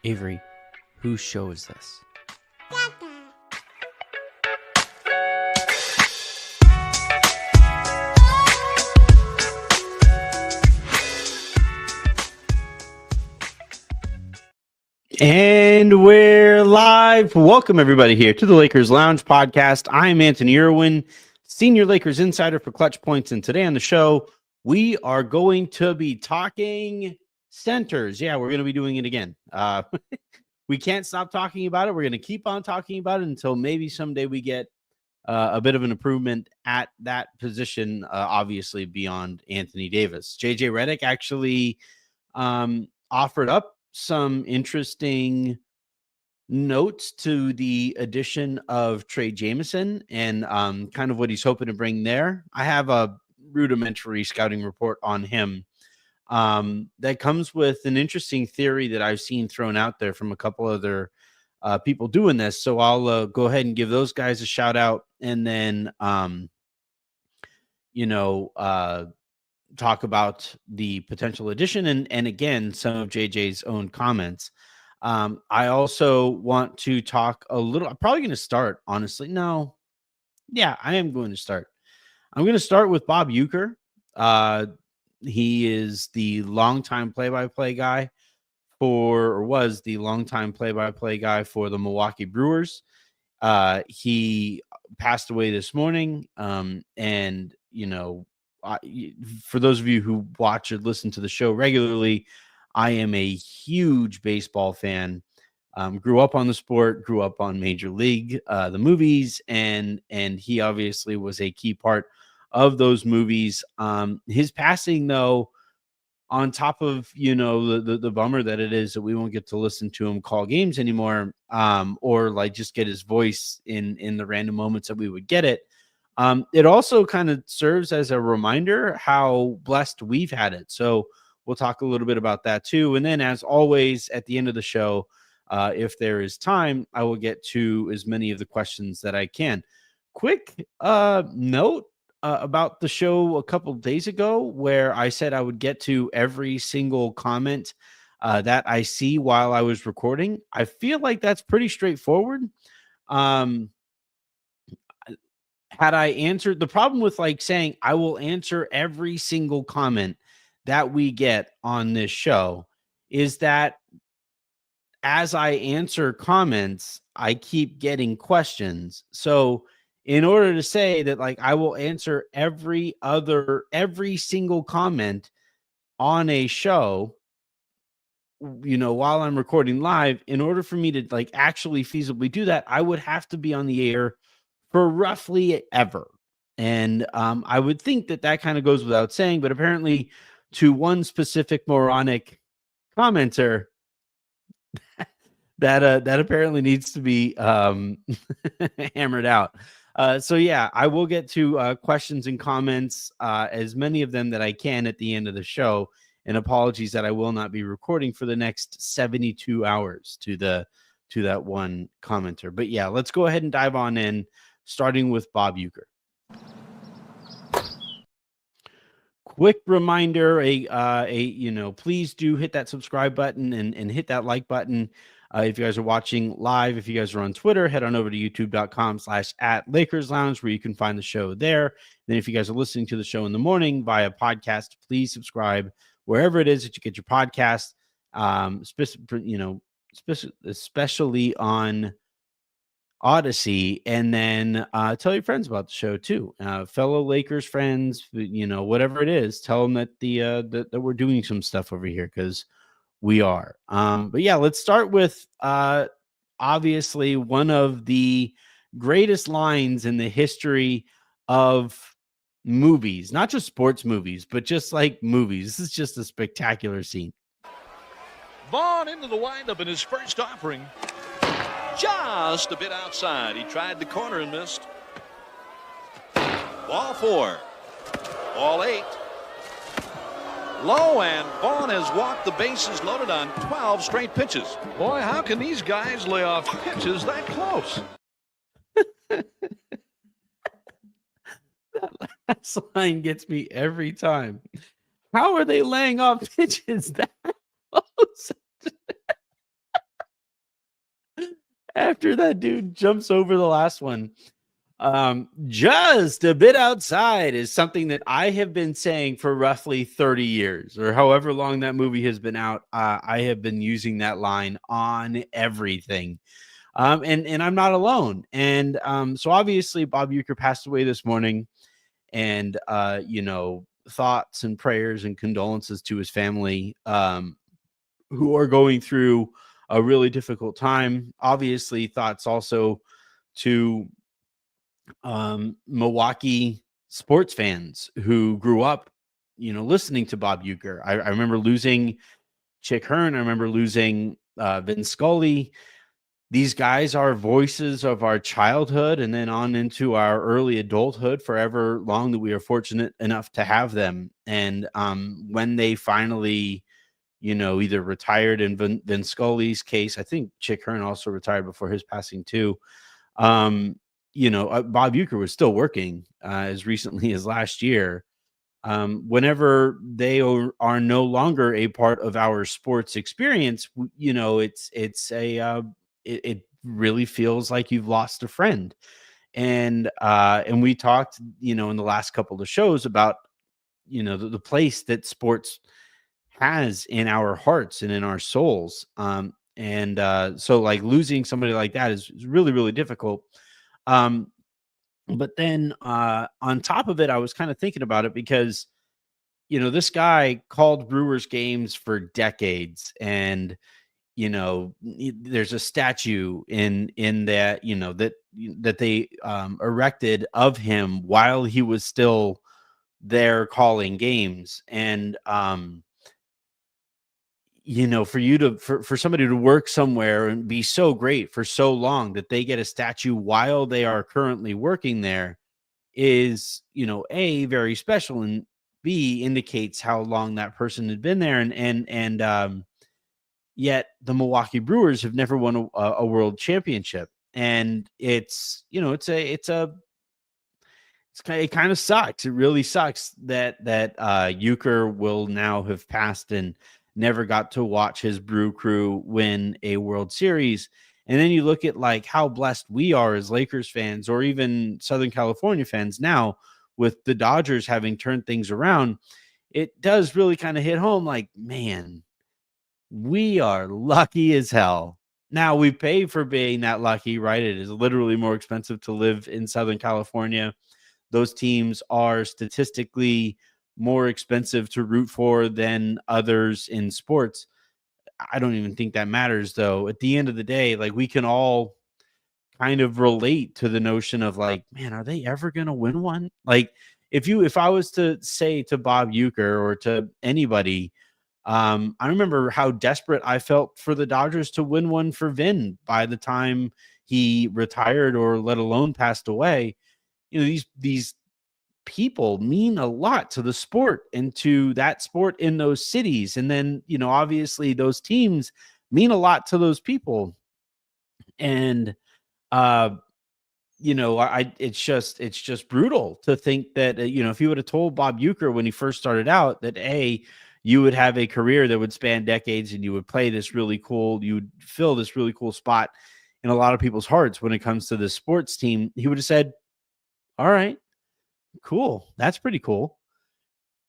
Avery, whose show is this? And we're live. Welcome, everybody, here to the Lakers Lounge podcast. I'm Anthony Irwin, Senior Lakers Insider for Clutch Points. And today on the show, we are going to be talking centers. Yeah, we're going to be doing it again. We can't stop talking about it. We're going to keep on talking about it until maybe someday we get a bit of an improvement at that position, obviously beyond Anthony Davis. JJ Redick actually offered up some interesting notes to the addition of Trey Jemison and kind of what he's hoping to bring there. I have a rudimentary scouting report on him that comes with an interesting theory that I've seen thrown out there from a couple other people doing this. So I'll go ahead and give those guys a shout out and then, talk about the potential addition and again, some of JJ's own comments. I also want to talk a little, I'm probably going to start, honestly. No. Yeah, I am going to start. I'm going to start with Bob Uecker. He is the longtime play-by-play guy was the longtime play-by-play guy for the Milwaukee Brewers. He passed away this morning. And, for those of you who watch or listen to the show regularly, I am a huge baseball fan. Grew up on the sport, grew up on Major League, the movies, and he obviously was a key part of those movies. His passing, though, on top of the bummer that it is that we won't get to listen to him call games anymore, or like just get his voice in the random moments that we would get it. It also kind of serves as a reminder how blessed we've had it. So we'll talk a little bit about that too. And then, as always, at the end of the show, if there is time, I will get to as many of the questions that I can. Quick note about the show a couple of days ago where I said I would get to every single comment that I see while I was recording. I feel like that's pretty straightforward. Had I answered, the problem with like saying I will answer every single comment that we get on this show is that as I answer comments, I keep getting questions. So in order to say that like I will answer every single comment on a show, while I'm recording live, in order for me to like actually feasibly do that, I would have to be on the air for roughly ever. And I would think that kind of goes without saying, but apparently to one specific moronic commenter, that apparently needs to be hammered out. So yeah, I will get to questions and comments, as many of them that I can at the end of the show. And apologies that I will not be recording for the next 72 hours to that one commenter. But yeah, let's go ahead and dive on in, starting with Bob Uecker. Quick reminder, please do hit that subscribe button and hit that like button. If you guys are watching live, if you guys are on Twitter, head on over to youtube.com/@LakersLounge where you can find the show there. Then if you guys are listening to the show in the morning via podcast, please subscribe wherever it is that you get your podcast, especially on Odyssey, and then tell your friends about the show too. Fellow Lakers friends, whatever it is, tell them that that we're doing some stuff over here because we are. But yeah, let's start with obviously one of the greatest lines in the history of movies, not just sports movies, but just like movies. This is just a spectacular scene. Vaughn into the windup in his first offering. Just a bit outside. He tried the corner and missed. Ball 4. Ball 8. Low, and Vaughn has walked the bases loaded on 12 straight pitches. Boy, how can these guys lay off pitches that close? That last line gets me every time. How are they laying off pitches that close? After that dude jumps over the last one. Just a bit outside is something that I have been saying for roughly 30 years or however long that movie has been out. I have been using that line on everything. And I'm not alone. And so obviously Bob Uecker passed away this morning, and thoughts and prayers and condolences to his family, who are going through a really difficult time. Obviously, thoughts also to Milwaukee sports fans who grew up, listening to Bob Uecker. I remember losing Chick Hearn. I remember losing Vin Scully. These guys are voices of our childhood and then on into our early adulthood, forever long that we are fortunate enough to have them. And when they finally, either retired in Vin Scully's case, I think Chick Hearn also retired before his passing too. Bob Uecker was still working as recently as last year. Whenever they are no longer a part of our sports experience, it really feels like you've lost a friend. And we talked, in the last couple of shows about, the place that sports has in our hearts and in our souls. So like losing somebody like that is really, really difficult. But then on top of it, I was kind of thinking about it because, this guy called Brewers games for decades, and there's a statue in that, that they erected of him while he was still there calling games. And for somebody to work somewhere and be so great for so long that they get a statue while they are currently working there is, A, very special, and B, indicates how long that person had been there. And yet the Milwaukee Brewers have never won a world championship. And it kind of sucks. It really sucks that Uecker will now have passed and never got to watch his Brew Crew win a World Series. And then you look at like how blessed we are as Lakers fans, or even Southern California fans now, with the Dodgers having turned things around. It does really kind of hit home like, man, we are lucky as hell. Now we pay for being that lucky, right? It is literally more expensive to live in Southern California. Those teams are statistically more expensive to root for than others in sports. I don't even think that matters, though. At the end of the day, like, we can all kind of relate to the notion of like, man, are they ever going to win one? Like, if I was to say to Bob Uecker or to anybody, I remember how desperate I felt for the Dodgers to win one for Vin by the time he retired, or let alone passed away. These people mean a lot to the sport and to that sport in those cities. And then, obviously those teams mean a lot to those people. And, it's just brutal to think that, if you would have told Bob Uecker when he first started out that, you would have a career that would span decades and you would play this really cool, you would fill this really cool spot in a lot of people's hearts when it comes to this sports team, he would have said, all right, cool. That's pretty cool.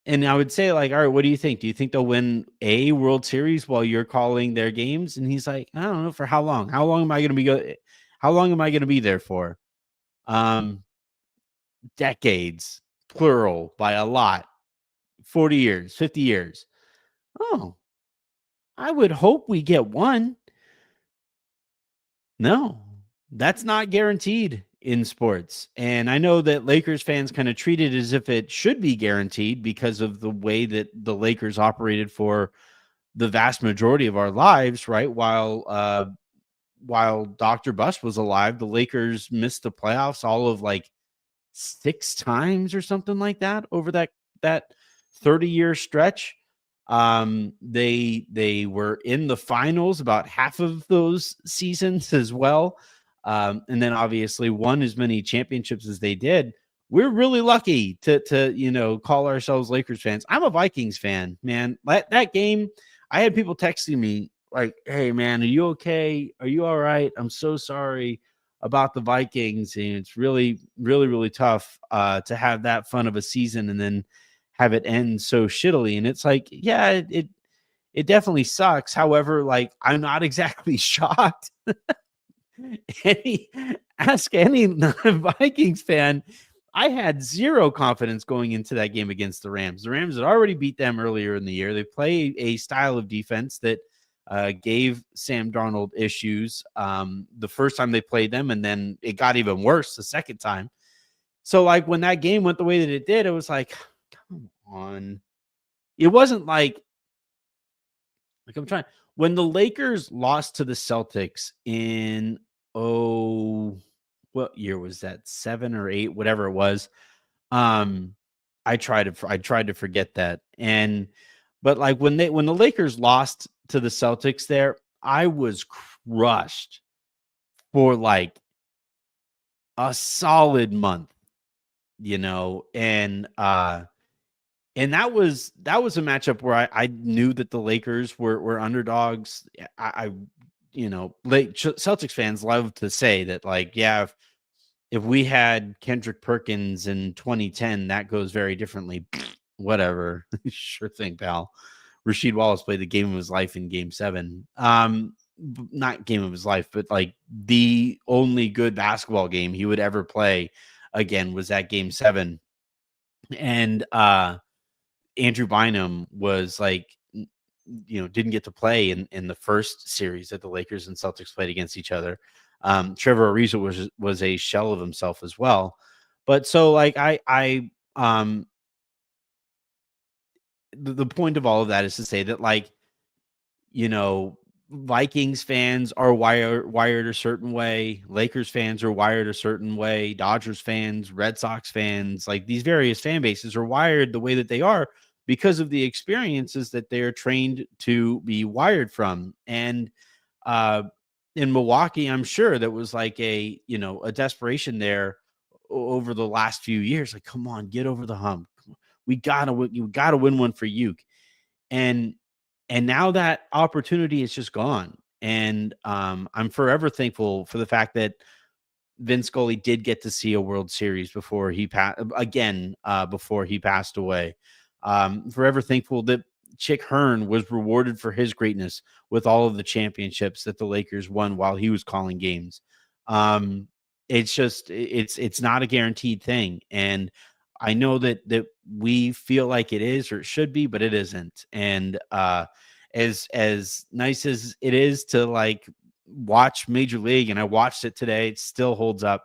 And I would say, like, all right, what do you think? Do you think they'll win a World Series while you're calling their games? And he's like, I don't know, for how long? How long am I going to be there for? Decades, plural, by a lot. 40 years, 50 years. Oh, I would hope we get one. No, that's not guaranteed in sports. And I know that Lakers fans kind of treat it as if it should be guaranteed because of the way that the Lakers operated for the vast majority of our lives, right? While Dr. Buss was alive, the Lakers missed the playoffs all of like 6 times or something like that over that 30-year stretch. They were in the finals about half of those seasons as well. And then obviously won as many championships as they did. We're really lucky to call ourselves Lakers fans. I'm a Vikings fan, man. That game, I had people texting me like, hey man, are you okay? Are you all right? I'm so sorry about the Vikings. And it's really, really, really tough to have that fun of a season and then have it end so shittily. And it's like, yeah, it definitely sucks. However, like, I'm not exactly shocked. Ask any Vikings fan. I had zero confidence going into that game against the Rams. The Rams had already beat them earlier in the year. They play a style of defense that gave Sam Darnold issues the first time they played them, and then it got even worse the second time. So, like, when that game went the way that it did, it was like, come on. It wasn't like I'm trying. When the Lakers lost to the Celtics in what year was that? 7 or 8, whatever it was. I tried to forget that. But like when the Lakers lost to the Celtics there, I was crushed for like a solid month, and that was a matchup where I knew that the Lakers were underdogs. Celtics fans love to say that, like, yeah, if we had Kendrick Perkins in 2010, that goes very differently. Whatever. Sure thing, pal. Rasheed Wallace played the game of his life in Game 7. Not game of his life, but like the only good basketball game he would ever play again was that Game 7. And Andrew Bynum was like, didn't get to play in the first series that the Lakers and Celtics played against each other. Trevor Ariza was a shell of himself as well. But so like the point of all of that is to say that, like, Vikings fans are wired a certain way. Lakers fans are wired a certain way. Dodgers fans, Red Sox fans, like these various fan bases are wired the way that they are because of the experiences that they're trained to be wired from. And in Milwaukee, I'm sure that was like a desperation there over the last few years. Like, come on, get over the hump. We gotta win. You gotta win one for Uke. And now that opportunity is just gone. And I'm forever thankful for the fact that Vince Scully did get to see a World Series before he passed away. Forever thankful that Chick Hearn was rewarded for his greatness with all of the championships that the Lakers won while he was calling games. It's not a guaranteed thing. And I know that we feel like it is, or it should be, but it isn't. And as nice as it is to like watch Major League, and I watched it today, it still holds up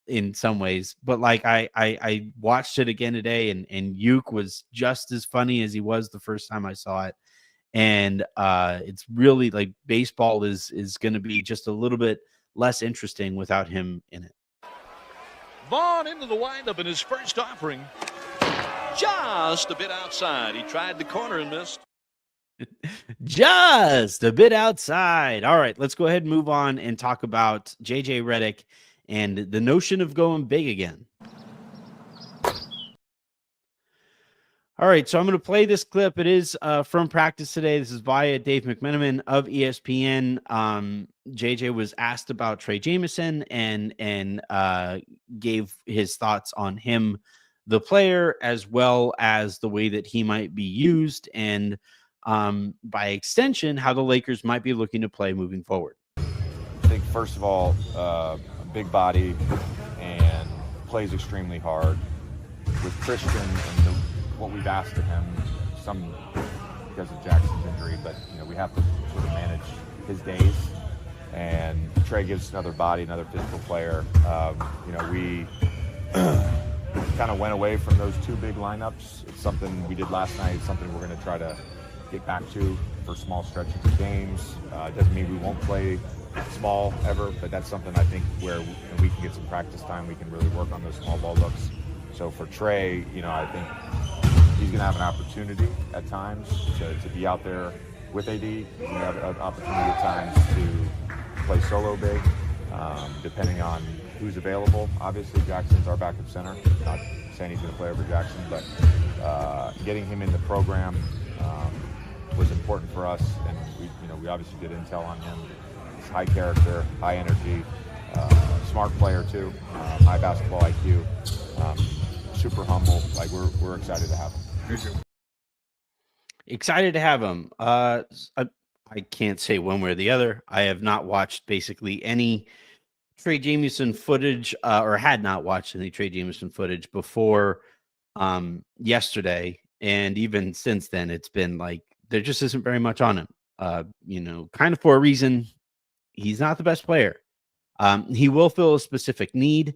in some ways. But like I watched it again today, and Uke was just as funny as he was the first time I saw it. And it's really like baseball is going to be just a little bit less interesting without him in it. Vaughn into the windup in his first offering. Just a bit outside. He tried the corner and missed. Just a bit outside. All right, let's go ahead and move on and talk about JJ Redick and the notion of going big again. All right, so I'm going to play this clip. It is from practice today. This is via Dave McMenamin of ESPN. JJ was asked about Trey Jemison and gave his thoughts on him, the player, as well as the way that he might be used, and by extension, how the Lakers might be looking to play moving forward. I think, first of all, a big body and plays extremely hard. With Christian and what we've asked of him, some because of Jackson's injury, but we have to sort of manage his days. And Trey gives another body, another physical player. We kind of went away from those two big lineups. It's something we did last night. It's something we're going to try to get back to for small stretches of games. It doesn't mean we won't play small ever, but that's something I think where we can get some practice time. We can really work on those small ball looks. So for Trey, I think he's going to have an opportunity at times to be out there with AD. He's going to have an opportunity at times to play solo big, depending on who's available. Obviously, Jackson's our backup center. Not saying he's going to play over Jackson, but getting him in the program was important for us, and we obviously did intel on him. He's high character, high energy, smart player too, high basketball IQ, super humble. Like we're excited to have him. Excited to have him. I can't say one way or the other. I have not watched basically any Trey Jemison footage, or had not watched any Trey Jemison footage before yesterday, and even since then, it's been like there just isn't very much on him. Kind of for a reason. He's not the best player. He will fill a specific need.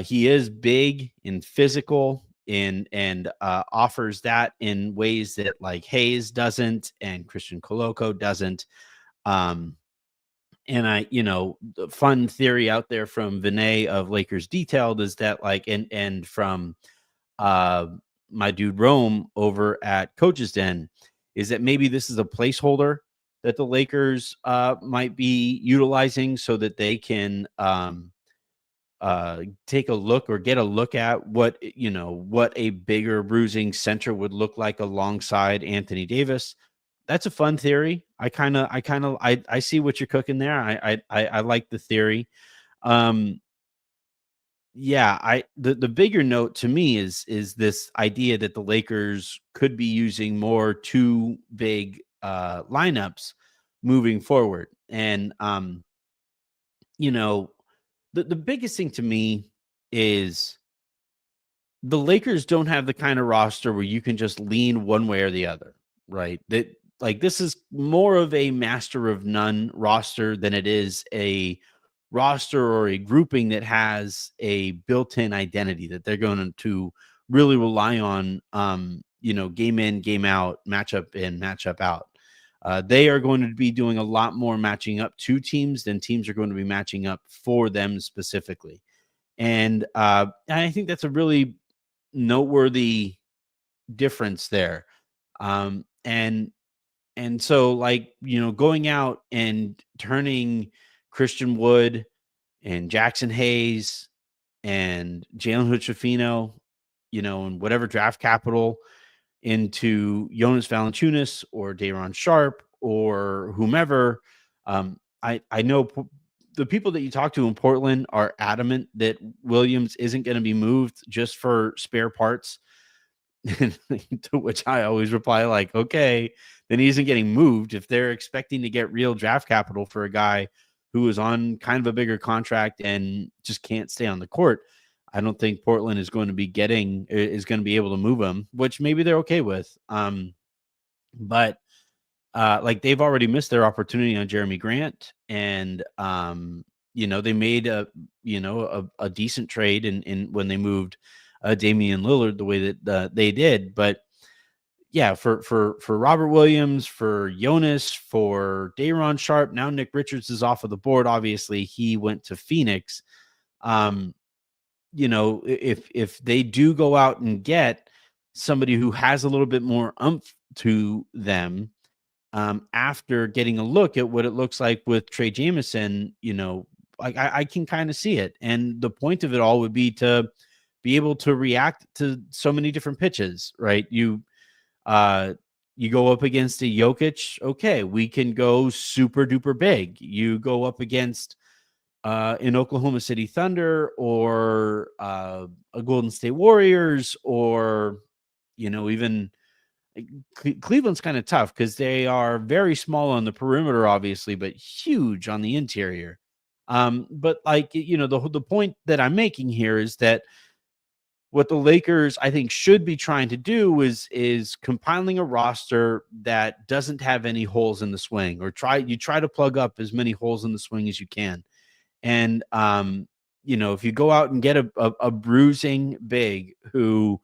He is big and physical and offers that in ways that like Hayes doesn't and Christian Koloko doesn't. And the fun theory out there from Vinay of Lakers Detailed is that like, and from my dude Rome over at Coach's Den, is that maybe this is a placeholder that the Lakers might be utilizing so that they can take a look or get a look at what a bigger bruising center would look like alongside Anthony Davis. That's a fun theory. I see what you're cooking there. I like the theory. The bigger note to me is this idea that the Lakers could be using more two big lineups moving forward. And the biggest thing to me is the Lakers don't have the kind of roster where you can just lean one way or the other, right? That like this is more of a master of none roster than it is a roster or a grouping that has a built-in identity that they're going to really rely on, game in, game out, matchup in, matchup out. They are going to be doing a lot more matching up to teams than teams are going to be matching up for them specifically. And I think that's a really noteworthy difference there. And so like, going out and turning Christian Wood and Jackson Hayes and Jalen Hood-Schifino, and whatever draft capital into Jonas Valanciunas or Day'Ron Sharp or whomever. I know the people that you talk to in Portland are adamant that Williams isn't going to be moved just for spare parts. To which I always reply like, okay, then he isn't getting moved. If they're expecting to get real draft capital for a guy who is on kind of a bigger contract and just can't stay on the court, I don't think Portland is going to be able to move him, which maybe they're okay with. But like they've already missed their opportunity on Jeremy Grant, and they made a decent trade in when they moved Damian Lillard the way that they did. But yeah, for Robert Williams, for Jonas, for Day'Ron Sharp, now Nick Richards is off of the board. Obviously, he went to Phoenix. If they do go out and get somebody who has a little bit more oomph to them, after getting a look at what it looks like with Trey Jemison, I can kind of see it. And the point of it all would be to be able to react to so many different pitches, right? You go up against a Jokic, okay, we can go super duper big. You go up against in Oklahoma City Thunder or a Golden State Warriors, or even Cleveland's kind of tough because they are very small on the perimeter, obviously, but huge on the interior. But like the point that I'm making here is that what the Lakers, I think, should be trying to do is compiling a roster that doesn't have any holes in the swing, or try to plug up as many holes in the swing as you can. And, if you go out and get a bruising big who,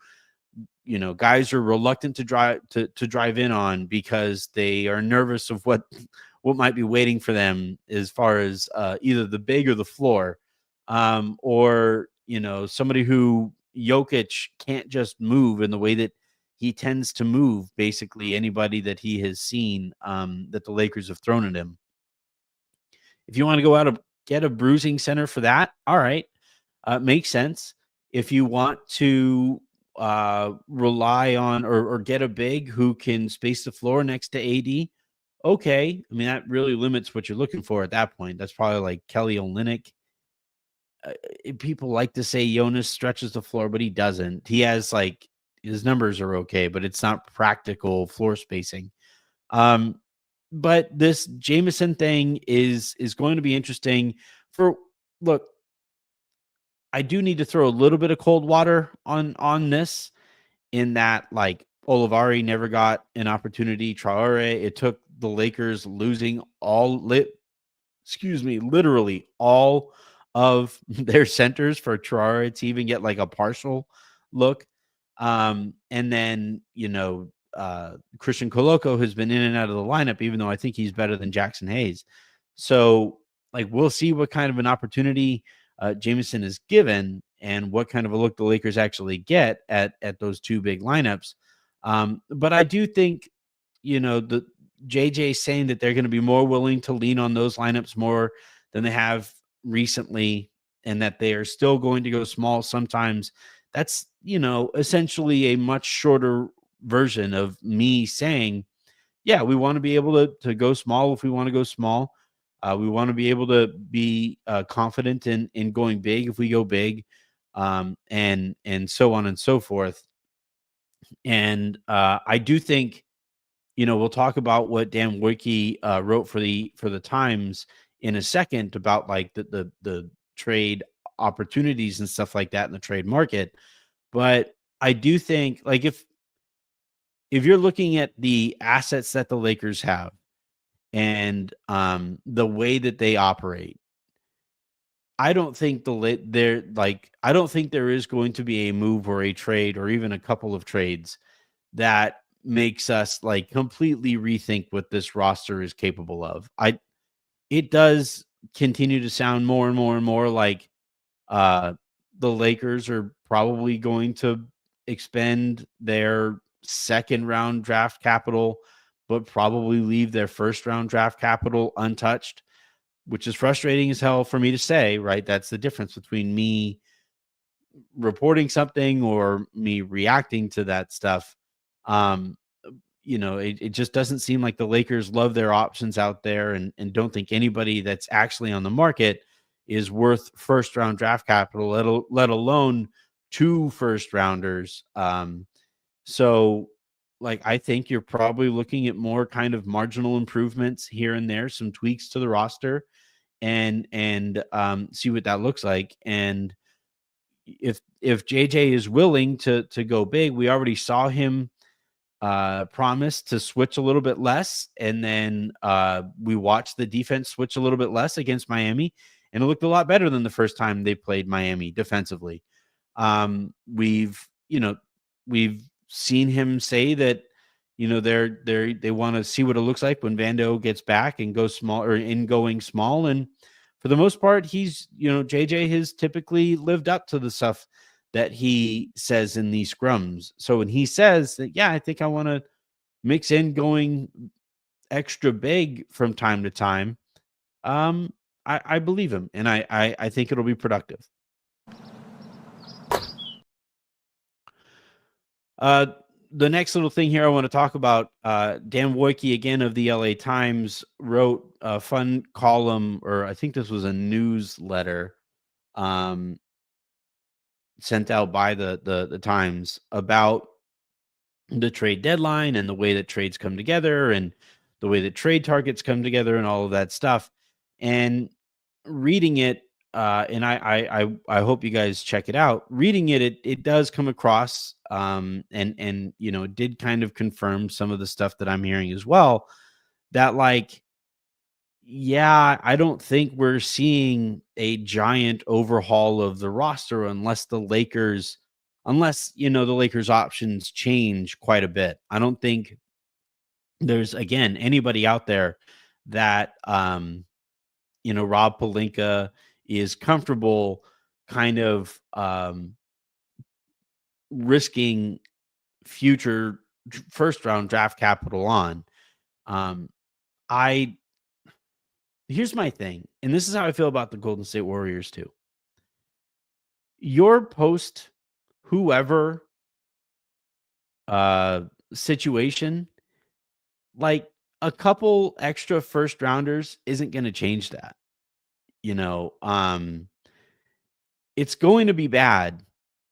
guys are reluctant to drive in on because they are nervous of what might be waiting for them as far as either the big or the floor, or, somebody who Jokic can't just move in the way that he tends to move basically anybody that he has seen that the Lakers have thrown at him. If you want to go out and get a bruising center for that, all right, makes sense. If you want to rely on or get a big who can space the floor next to AD, okay. I mean, that really limits what you're looking for at that point. That's probably like Kelly Olynyk. People like to say Jonas stretches the floor, but he doesn't. He has like his numbers are okay, but it's not practical floor spacing. But this Jameson thing is going to be interesting. Look, I do need to throw a little bit of cold water on this, in that like Olivari never got an opportunity. Traore, it took the Lakers losing literally all of their centers for Traore to even get like a partial look. And then, Christian Coloco has been in and out of the lineup, even though I think he's better than Jackson Hayes. So like, we'll see what kind of an opportunity Jameson is given and what kind of a look the Lakers actually get at those two big lineups. But I do think, the JJ saying that they're going to be more willing to lean on those lineups more than they have recently, and that they are still going to go small sometimes. That's, essentially a much shorter version of me saying, yeah, we want to be able to go small if we want to go small. We want to be able to be confident in going big if we go big, and so on and so forth. And I do think, we'll talk about what Dan Woike wrote for the Times in a second about like the trade opportunities and stuff like that in the trade market. But I do think, like, if you're looking at the assets that the Lakers have and the way that they operate, I don't think I don't think there is going to be a move or a trade or even a couple of trades that makes us like completely rethink what this roster is capable of. It does continue to sound more and more and more like the Lakers are probably going to expend their second round draft capital, but probably leave their first round draft capital untouched, which is frustrating as hell for me to say, right? That's the difference between me reporting something or me reacting to that stuff. It just doesn't seem like the Lakers love their options out there and don't think anybody that's actually on the market is worth first round draft capital, let alone 2 first rounders. So like, I think you're probably looking at more kind of marginal improvements here and there, some tweaks to the roster, and see what that looks like. And if JJ is willing to go big, we already saw him promise to switch a little bit less, and then we watched the defense switch a little bit less against Miami, and it looked a lot better than the first time they played Miami defensively. We've seen him say that they want to see what it looks like when Vando gets back and goes small, or in going small. And for the most part, he's JJ has typically lived up to the stuff that he says in these scrums. So when he says that, yeah, I think I want to mix in going extra big from time to time, I believe him, and I think it'll be productive. The next little thing here I want to talk about, Dan Woike, again, of the LA Times, wrote a fun column, or I think this was a newsletter sent out by the Times, about the trade deadline and the way that trades come together and the way that trade targets come together and all of that stuff. And reading it, and I hope you guys check it out. Reading it does come across, and it did kind of confirm some of the stuff that I'm hearing as well, that like, yeah, I don't think we're seeing a giant overhaul of the roster unless the Lakers options change quite a bit. I don't think there's, again, anybody out there that Rob Pelinka is comfortable kind of risking future first round draft capital on. Here's my thing, and this is how I feel about the Golden State Warriors too. Your post, whoever situation, like a couple extra first rounders isn't going to change that. You know, it's going to be bad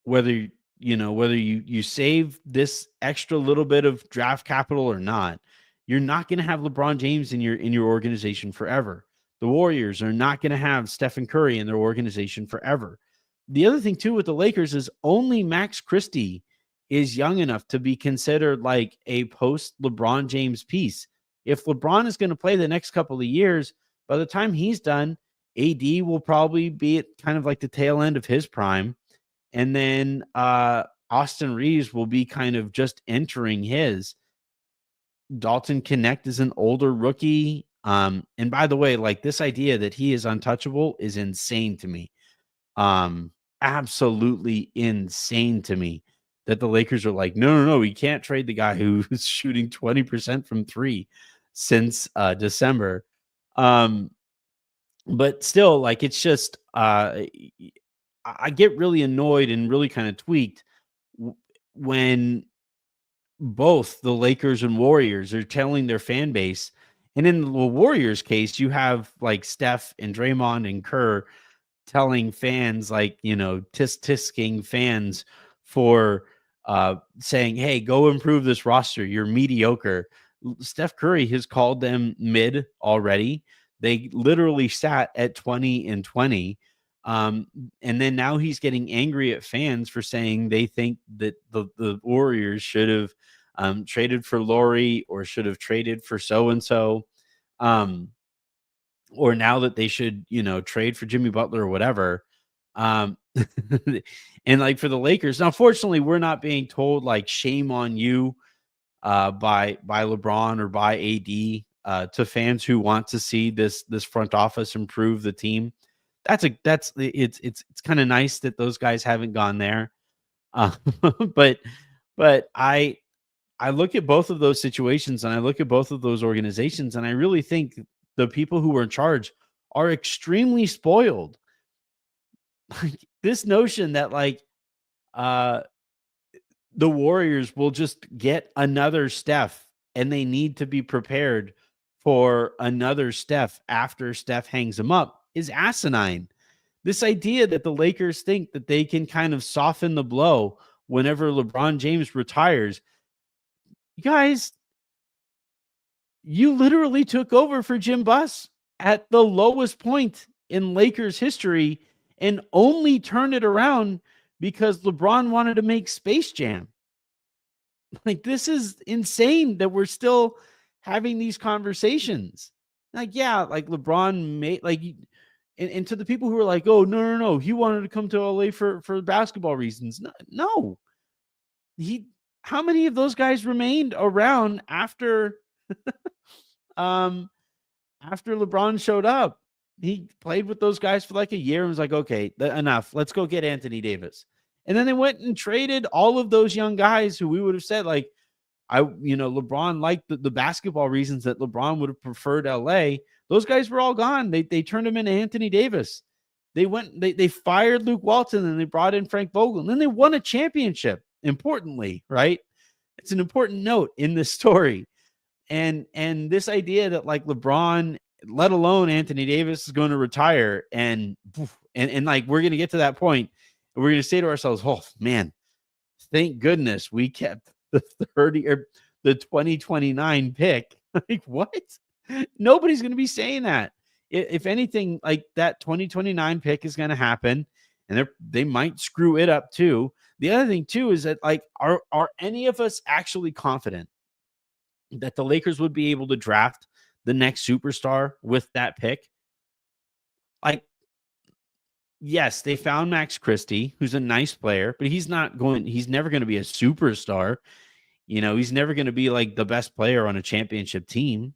whether whether you save this extra little bit of draft capital or not. You're not going to have LeBron James in your organization forever. The Warriors are not going to have Stephen Curry in their organization forever. The other thing too with the Lakers is only Max Christie is young enough to be considered like a post LeBron James piece. If LeBron is going to play the next couple of years, by the time he's done, AD will probably be at kind of like the tail end of his prime. And then Austin Reeves will be kind of just entering his. Dalton Connect is an older rookie. And by the way, like this idea that he is untouchable is insane to me. Absolutely insane to me that the Lakers are like, no, we can't trade the guy who's shooting 20% from three since December. But still, like, it's just, I get really annoyed and really kind of tweaked when both the Lakers and Warriors are telling their fan base. And in the Warriors case, you have like Steph and Draymond and Kerr telling fans, like, tisk-tisking fans for saying, hey, go improve this roster. You're mediocre. Steph Curry has called them mid already. They literally sat at 20-20. And then now he's getting angry at fans for saying they think that the Warriors should have traded for Laurie or should have traded for so-and-so. Or now that they should, trade for Jimmy Butler or whatever. And like for the Lakers, now, fortunately, we're not being told like shame on you by LeBron or by AD to fans who want to see this front office improve the team. It's kind of nice that those guys haven't gone there. But I look at both of those situations and I look at both of those organizations and I really think the people who are in charge are extremely spoiled. Like this notion that like the Warriors will just get another Steph and they need to be prepared for another Steph after Steph hangs him up is asinine. This idea that the Lakers think that they can kind of soften the blow whenever LeBron James retires. You guys, you literally took over for Jim Buss at the lowest point in Lakers history and only turned it around because LeBron wanted to make Space Jam. Like, this is insane that we're still having these conversations. Like, yeah, like LeBron made like, and to the people who are like, oh, no, he wanted to come to LA for basketball reasons. No. How many of those guys remained around after after LeBron showed up? He played with those guys for like a year and was like, okay, enough. Let's go get Anthony Davis. And then they went and traded all of those young guys who we would have said, like, LeBron liked the basketball reasons that LeBron would have preferred LA. Those guys were all gone. They turned him into Anthony Davis. They fired Luke Walton and they brought in Frank Vogel. And then they won a championship, importantly, right? It's an important note in this story. And this idea that like LeBron, let alone Anthony Davis, is going to retire and like we're going to get to that point and we're going to say to ourselves, oh man, thank goodness we kept the 30 or the 2029 pick. Like, what? Nobody's going to be saying that. If anything, like that 2029 pick is going to happen and they might screw it up too. The other thing too is that like, are any of us actually confident that the Lakers would be able to draft the next superstar with that pick? Like, yes, they found Max Christie, who's a nice player, but he's never going to be a superstar. He's never going to be like the best player on a championship team.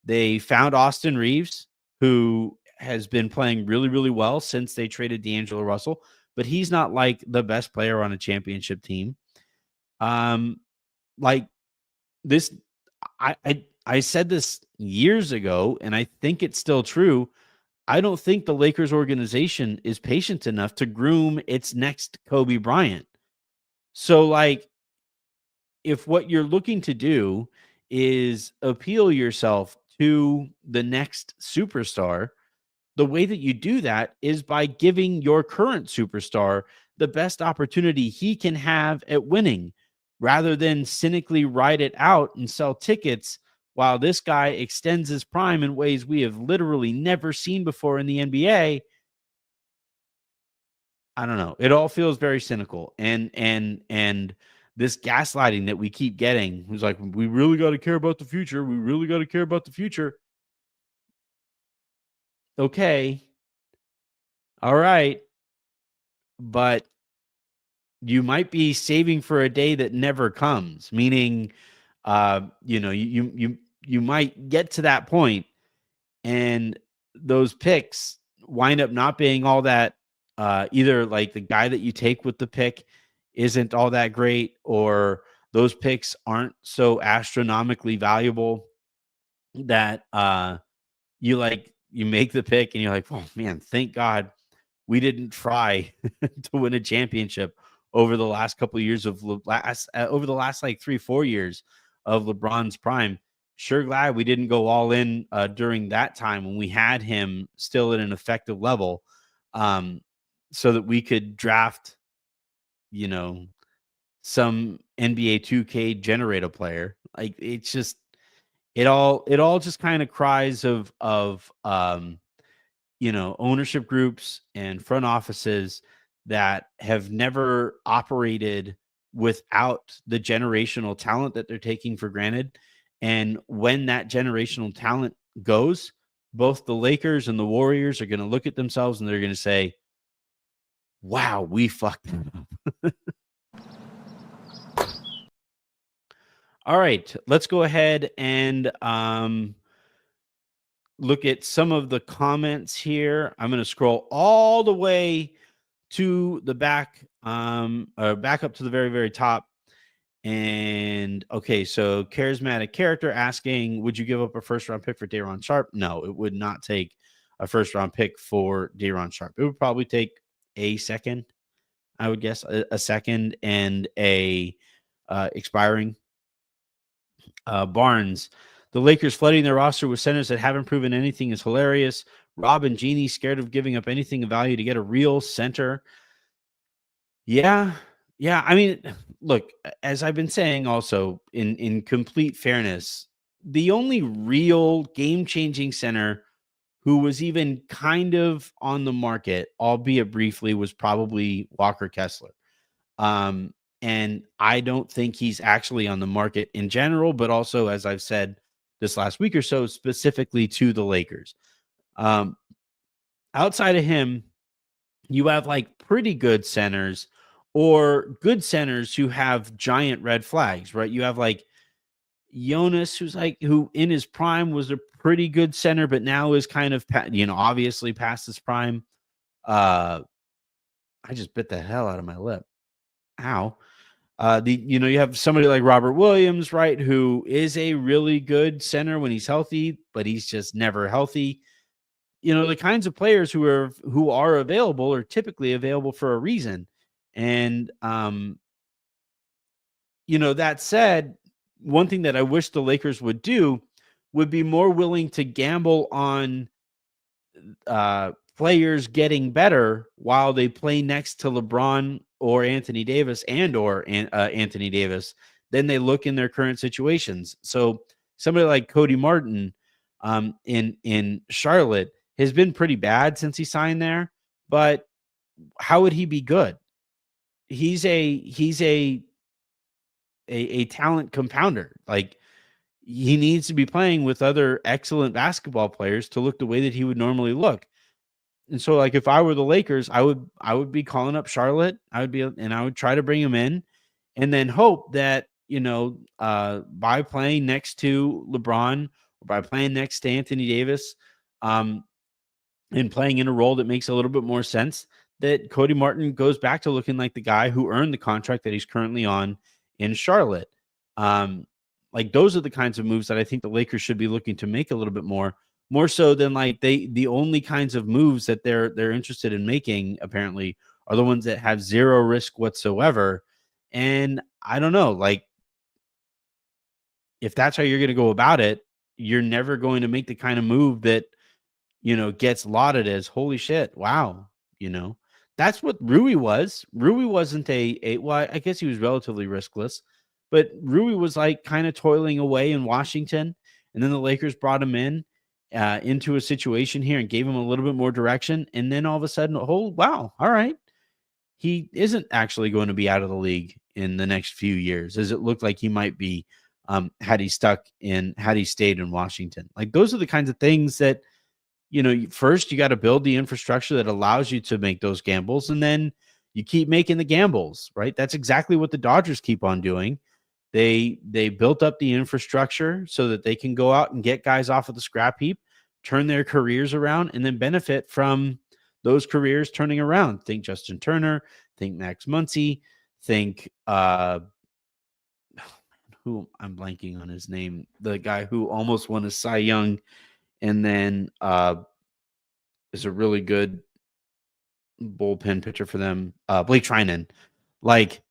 They found Austin Reeves, who has been playing really, really well since they traded D'Angelo Russell, but he's not like the best player on a championship team. Like this, I said this years ago, and I think it's still true. I don't think the Lakers organization is patient enough to groom its next Kobe Bryant. So like, if what you're looking to do is appeal yourself to the next superstar, the way that you do that is by giving your current superstar the best opportunity he can have at winning, rather than cynically ride it out and sell tickets while this guy extends his prime in ways we have literally never seen before in the NBA. I don't know. It all feels very cynical, and this gaslighting that we keep getting. Who's like, we really got to care about the future. We really got to care about the future. Okay. All right. But you might be saving for a day that never comes, meaning, you might get to that point and those picks wind up not being all that, either like the guy that you take with the pick isn't all that great, or those picks aren't so astronomically valuable that you make the pick and you're like, oh man, thank God we didn't try to win a championship over the last couple of years of over the last like 3-4 years of LeBron's prime. Sure glad we didn't go all in during that time when we had him still at an effective level, so that we could draft, some NBA 2K generator player. Like, it's just, it all just kind of cries of ownership groups and front offices that have never operated without the generational talent that they're taking for granted. And when that generational talent goes, both the Lakers and the Warriors are going to look at themselves and they're going to say, wow, we fucked that up. All right, let's go ahead and look at some of the comments here. I'm going to scroll all the way to the back, or back up to the very, very top. And okay, so charismatic character asking, would you give up a first round pick for Day'Ron Sharpe? No, it would not take a first round pick for Day'Ron Sharpe. It would probably take a second, I would guess, a second and a expiring. Barnes, the Lakers flooding their roster with centers that haven't proven anything is hilarious. Rob and Jeannie scared of giving up anything of value to get a real center. Yeah. I mean, look, as I've been saying also, in complete fairness, the only real game-changing center who was even kind of on the market, albeit briefly, was probably Walker Kessler. And I don't think he's actually on the market in general, but also, as I've said this last week or so, specifically to the Lakers. Outside of him, you have like pretty good centers, or good centers who have giant red flags, right? You have like Jonas, who in his prime was a pretty good center, but now is kind of, obviously past his prime. I just bit the hell out of my lip. Ow. You have somebody like Robert Williams, right, who is a really good center when he's healthy, but he's just never healthy. The kinds of players who are available are typically available for a reason. And that said, one thing that I wish the Lakers would do would be more willing to gamble on players getting better while they play next to LeBron or Anthony Davis or Anthony Davis than they look in their current situations. So somebody like Cody Martin in Charlotte has been pretty bad since he signed there, but how would he be good? He's a talent compounder. Like, he needs to be playing with other excellent basketball players to look the way that he would normally look. And so, like, if I were the Lakers, I would be calling up Charlotte. I would try to bring him in, and then hope that, by playing next to LeBron or by playing next to Anthony Davis, and playing in a role that makes a little bit more sense, that Cody Martin goes back to looking like the guy who earned the contract that he's currently on in Charlotte. Like, those are the kinds of moves that I think the Lakers should be looking to make a little bit more so than like the only kinds of moves that they're interested in making, apparently, are the ones that have zero risk whatsoever. And I don't know, like, if that's how you're going to go about it, you're never going to make the kind of move that, gets lauded as holy shit. Wow. That's what Rui was. Rui wasn't well, I guess he was relatively riskless, but Rui was like kind of toiling away in Washington. And then the Lakers brought him in into a situation here and gave him a little bit more direction. And then all of a sudden, oh, wow. All right. He isn't actually going to be out of the league in the next few years, as it looked like he might be had he stayed in Washington. Like, those are the kinds of things that, first you got to build the infrastructure that allows you to make those gambles, and then you keep making the gambles, right? That's exactly what the Dodgers keep on doing. They built up the infrastructure so that they can go out and get guys off of the scrap heap, turn their careers around, and then benefit from those careers turning around. Think Justin Turner, think Max Muncy, think who I'm blanking on his name, the guy who almost won a Cy Young and then is a really good bullpen pitcher for them, Blake Trinan. Like,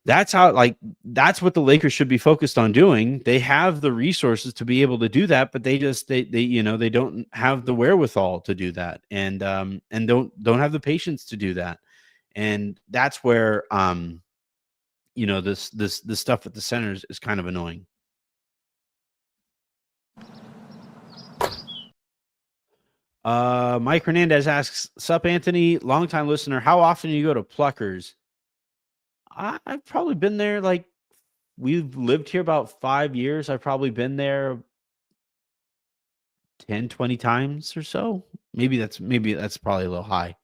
that's what the Lakers should be focused on doing. They have the resources to be able to do that, but they don't have the wherewithal to do that, and don't have the patience to do that. And that's where this stuff at the centers is kind of annoying. Mike Hernandez asks, "Sup, Anthony, longtime listener. How often do you go to Pluckers?" I've probably been there, like, we've lived here about 5 years. I've probably been there 10, 20 times or so. Maybe that's probably a little high.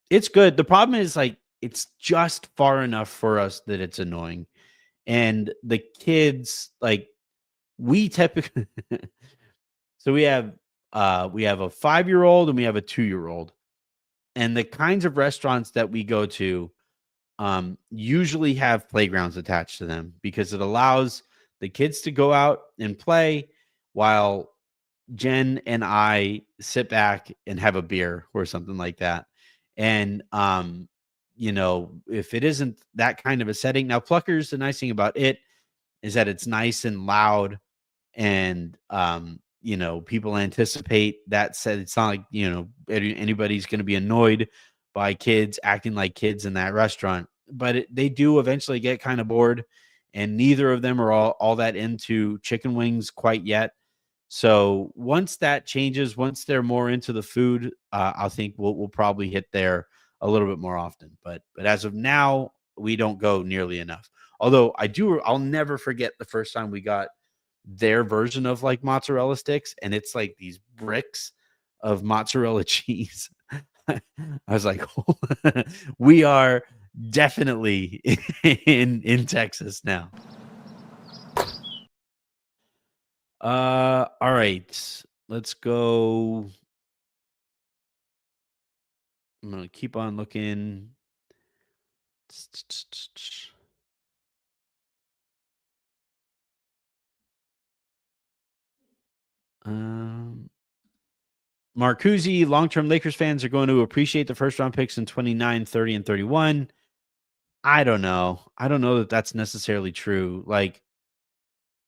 It's good. The problem is, like, it's just far enough for us that it's annoying. And the kids, like, we typically so we have a 5-year-old and we have a 2-year-old. And the kinds of restaurants that we go to usually have playgrounds attached to them, because it allows the kids to go out and play while Jen and I sit back and have a beer or something like that. And, if it isn't that kind of a setting, now Pluckers, the nice thing about it is that it's nice and loud, and, people anticipate that set. It's not like, anybody's going to be annoyed by kids acting like kids in that restaurant, but they do eventually get kind of bored, and neither of them are all that into chicken wings quite yet. So once that changes, once they're more into the food, I think we'll probably hit there a little bit more often. But as of now, we don't go nearly enough. Although I'll never forget the first time we got their version of, like, mozzarella sticks, and it's like these bricks of mozzarella cheese. I was like, we are definitely in Texas now. All right, let's go. I'm gonna keep on looking. Marcuzzi, long-term Lakers fans are going to appreciate the first-round picks in 29, 30, and 31. I don't know. I don't know that that's necessarily true. Like,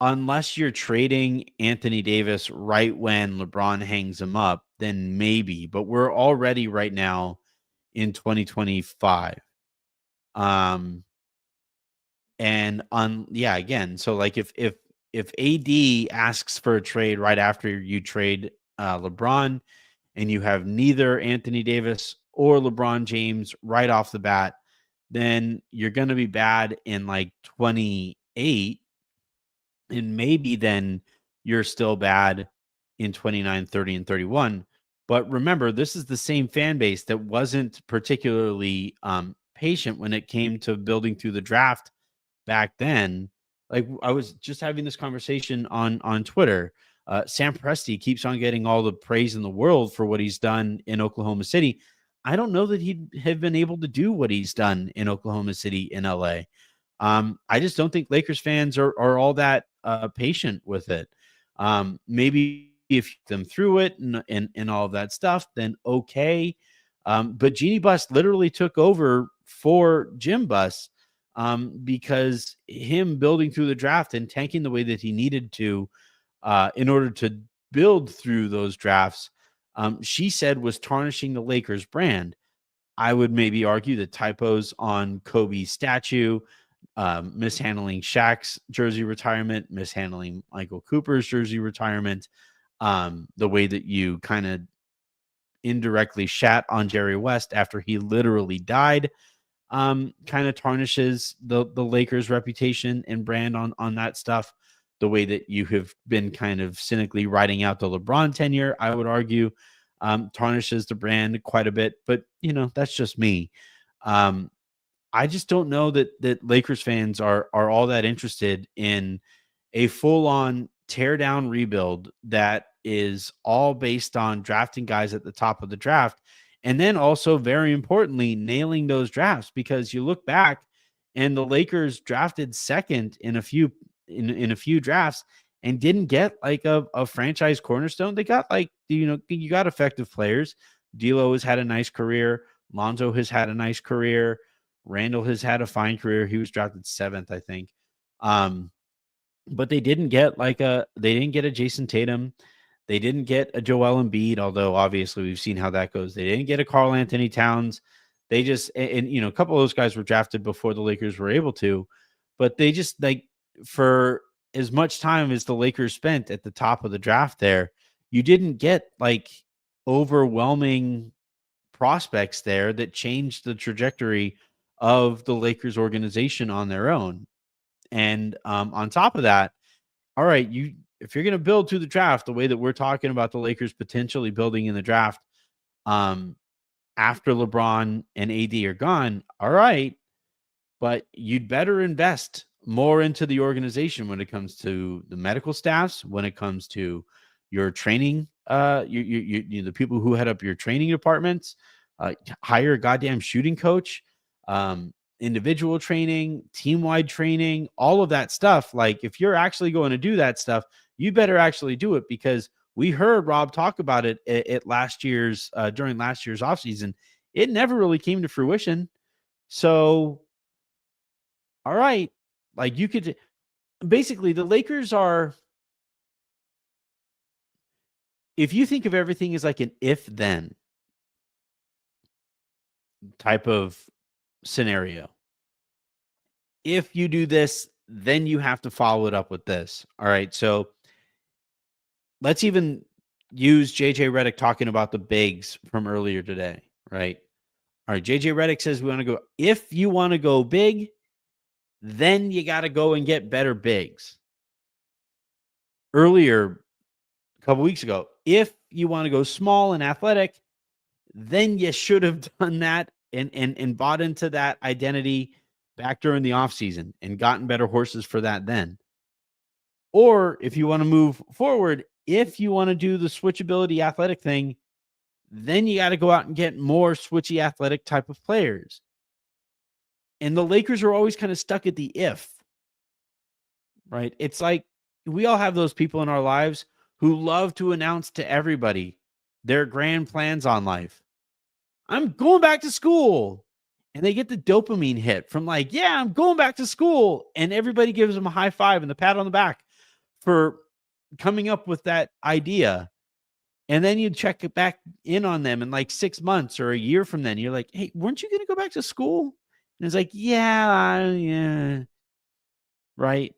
unless you're trading Anthony Davis right when LeBron hangs him up, then maybe. But we're already right now in 2025. Again, so, like, if AD asks for a trade right after you trade LeBron, and you have neither Anthony Davis or LeBron James right off the bat, then you're going to be bad in, like, 28, and maybe then you're still bad in 29, 30, and 31. But remember, this is the same fan base that wasn't particularly patient when it came to building through the draft back then. Like, I was just having this conversation on Twitter. Sam Presti keeps on getting all the praise in the world for what he's done in Oklahoma City. I don't know that he'd have been able to do what he's done in Oklahoma City in LA. I just don't think Lakers fans are all that patient with it. Maybe if you them through it and all of that stuff, then okay. But Jeannie Buss literally took over for Jim Buss because him building through the draft and tanking the way that he needed to in order to build through those drafts, she said was tarnishing the Lakers brand. I would maybe argue that typos on Kobe's statue, mishandling Shaq's jersey retirement, mishandling Michael Cooper's jersey retirement, the way that you kind of indirectly shat on Jerry West after he literally died, kind of tarnishes the Lakers reputation and brand on that stuff. The way that you have been kind of cynically writing out the LeBron tenure, I would argue, tarnishes the brand quite a bit. But, that's just me. I just don't know that Lakers fans are all that interested in a full-on tear-down rebuild that is all based on drafting guys at the top of the draft. And then also, very importantly, nailing those drafts, because you look back and the Lakers drafted second in a few drafts and didn't get like a franchise cornerstone. They got you got effective players. D'Lo has had a nice career. Lonzo has had a nice career. Randall has had a fine career. He was drafted 7th, I think. But they didn't get a Jason Tatum. They didn't get a Joel Embiid, although obviously we've seen how that goes. They didn't get a Karl Anthony Towns. They just, and a couple of those guys were drafted before the Lakers were able to, but they just for as much time as the Lakers spent at the top of the draft there, you didn't get overwhelming prospects there that changed the trajectory of the Lakers organization on their own. And on top of that, all right, if you're going to build through the draft the way that we're talking about the Lakers potentially building in the draft after LeBron and AD are gone, all right, but you'd better invest more into the organization when it comes to the medical staffs, when it comes to your training, the people who head up your training departments, hire a goddamn shooting coach, individual training, team-wide training, all of that stuff. If you're actually going to do that stuff, you better actually do it, because we heard Rob talk about it at last year's during last year's offseason. It never really came to fruition. So, all right, you could basically, the Lakers are, if you think of everything as an if-then type of scenario, if you do this, then you have to follow it up with this. All right. So let's even use JJ Redick talking about the bigs from earlier today. Right. All right. JJ Redick says if you want to go big, then you got to go and get better bigs. Earlier, a couple weeks ago, if you want to go small and athletic, then you should have done that and bought into that identity back during the offseason and gotten better horses for that then. Or if you want to move forward, if you want to do the switchability athletic thing, then you got to go out and get more switchy athletic type of players. And the Lakers are always kind of stuck at the if, right? It's we all have those people in our lives who love to announce to everybody their grand plans on life. I'm going back to school. And they get the dopamine hit from yeah, I'm going back to school. And everybody gives them a high five and the pat on the back for coming up with that idea. And then you check it back in on them in 6 months or a year from then. You're like, hey, weren't you going to go back to school? And it's yeah. Right.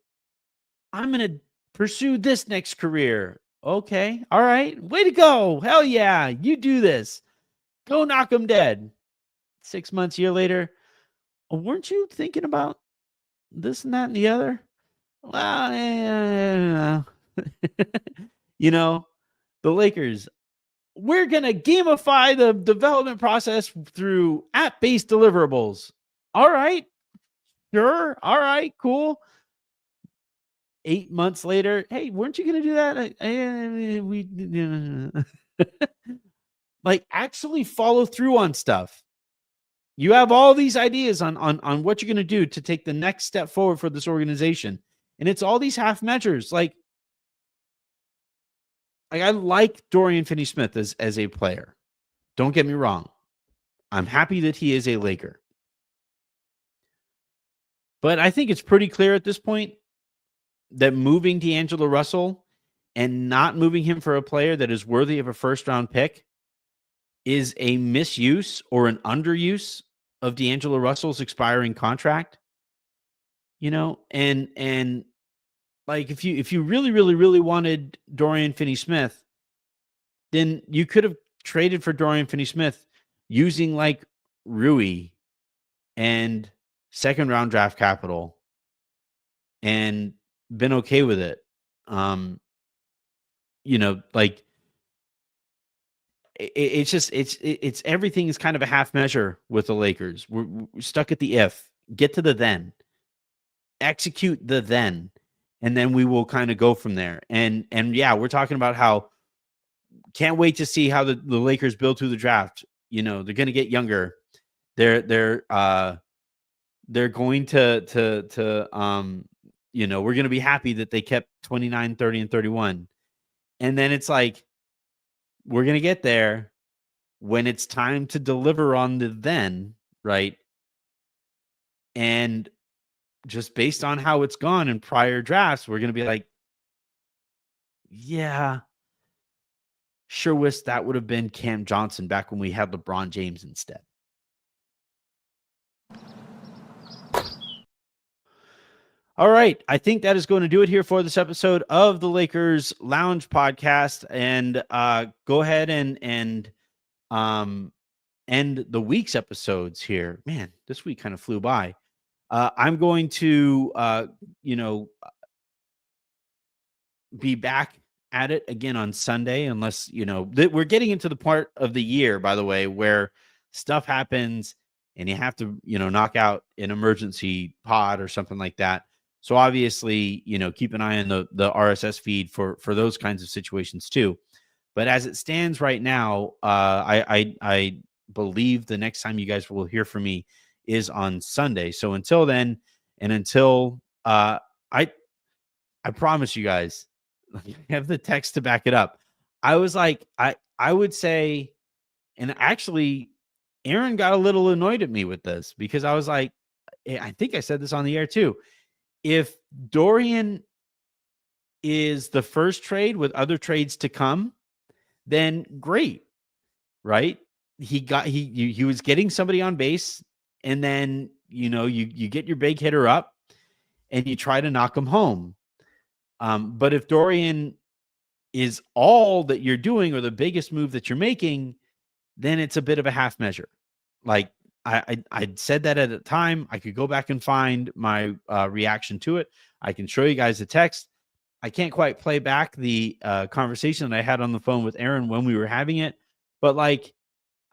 I'm going to pursue this next career. Okay. All right. Way to go. Hell yeah. You do this. Go knock them dead. 6 months, year later, weren't you thinking about this and that and the other? Well, the Lakers, we're going to gamify the development process through app-based deliverables. All right. Sure. All right. Cool. 8 months later, hey, weren't you going to do that? Actually follow through on stuff. You have all these ideas on what you're going to do to take the next step forward for this organization. And it's all these half measures. I like Dorian Finney-Smith as a player. Don't get me wrong. I'm happy that he is a Laker. But I think it's pretty clear at this point that moving D'Angelo Russell and not moving him for a player that is worthy of a first-round pick is a misuse or an underuse of D'Angelo Russell's expiring contract. And like if you really wanted Dorian Finney-Smith, then you could have traded for Dorian Finney-Smith using like Rui and second-round draft capital and been okay with it. Like it's everything is kind of a half measure with the Lakers. We're stuck at the if. Get to the then. Execute the then, and then we will kind of go from there. And yeah, we're talking about how can't wait to see how the Lakers build through the draft. They're going to get younger. They're going to we're going to be happy that they kept 29, 30, and 31. And then it's like, we're going to get there when it's time to deliver on the then, right? And just based on how it's gone in prior drafts, we're going to be like, yeah, sure wish that would have been Cam Johnson back when we had LeBron James instead. All right. I think that is going to do it here for this episode of the Lakers Lounge podcast. And go ahead and end the week's episodes here. Man, this week kind of flew by. I'm going to, be back at it again on Sunday, unless, we're getting into the part of the year, by the way, where stuff happens and you have to, knock out an emergency pod or something like that. So obviously, keep an eye on the RSS feed for those kinds of situations too. But as it stands right now, I believe the next time you guys will hear from me is on Sunday. So until then, and until I promise you guys, I have the text to back it up. I was like, I would say, and actually, Aaron got a little annoyed at me with this because I was like, I think I said this on the air too. If Dorian is the first trade with other trades to come, then great, right? He was getting somebody on base, and then you get your big hitter up and you try to knock him home. But if Dorian is all that you're doing or the biggest move that you're making, then it's a bit of a half measure. Like I said that at the time. I could go back and find my reaction to it. I can show you guys the text. I can't quite play back the conversation that I had on the phone with Aaron when we were having it. But like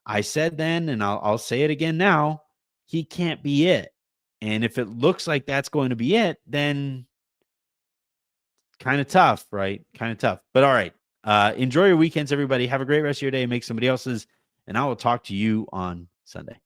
I said then, and I'll say it again now, he can't be it. And if it looks like that's going to be it, then kind of tough, right? Kind of tough. But all right. Enjoy your weekends, everybody. Have a great rest of your day and make somebody else's. And I will talk to you on Sunday.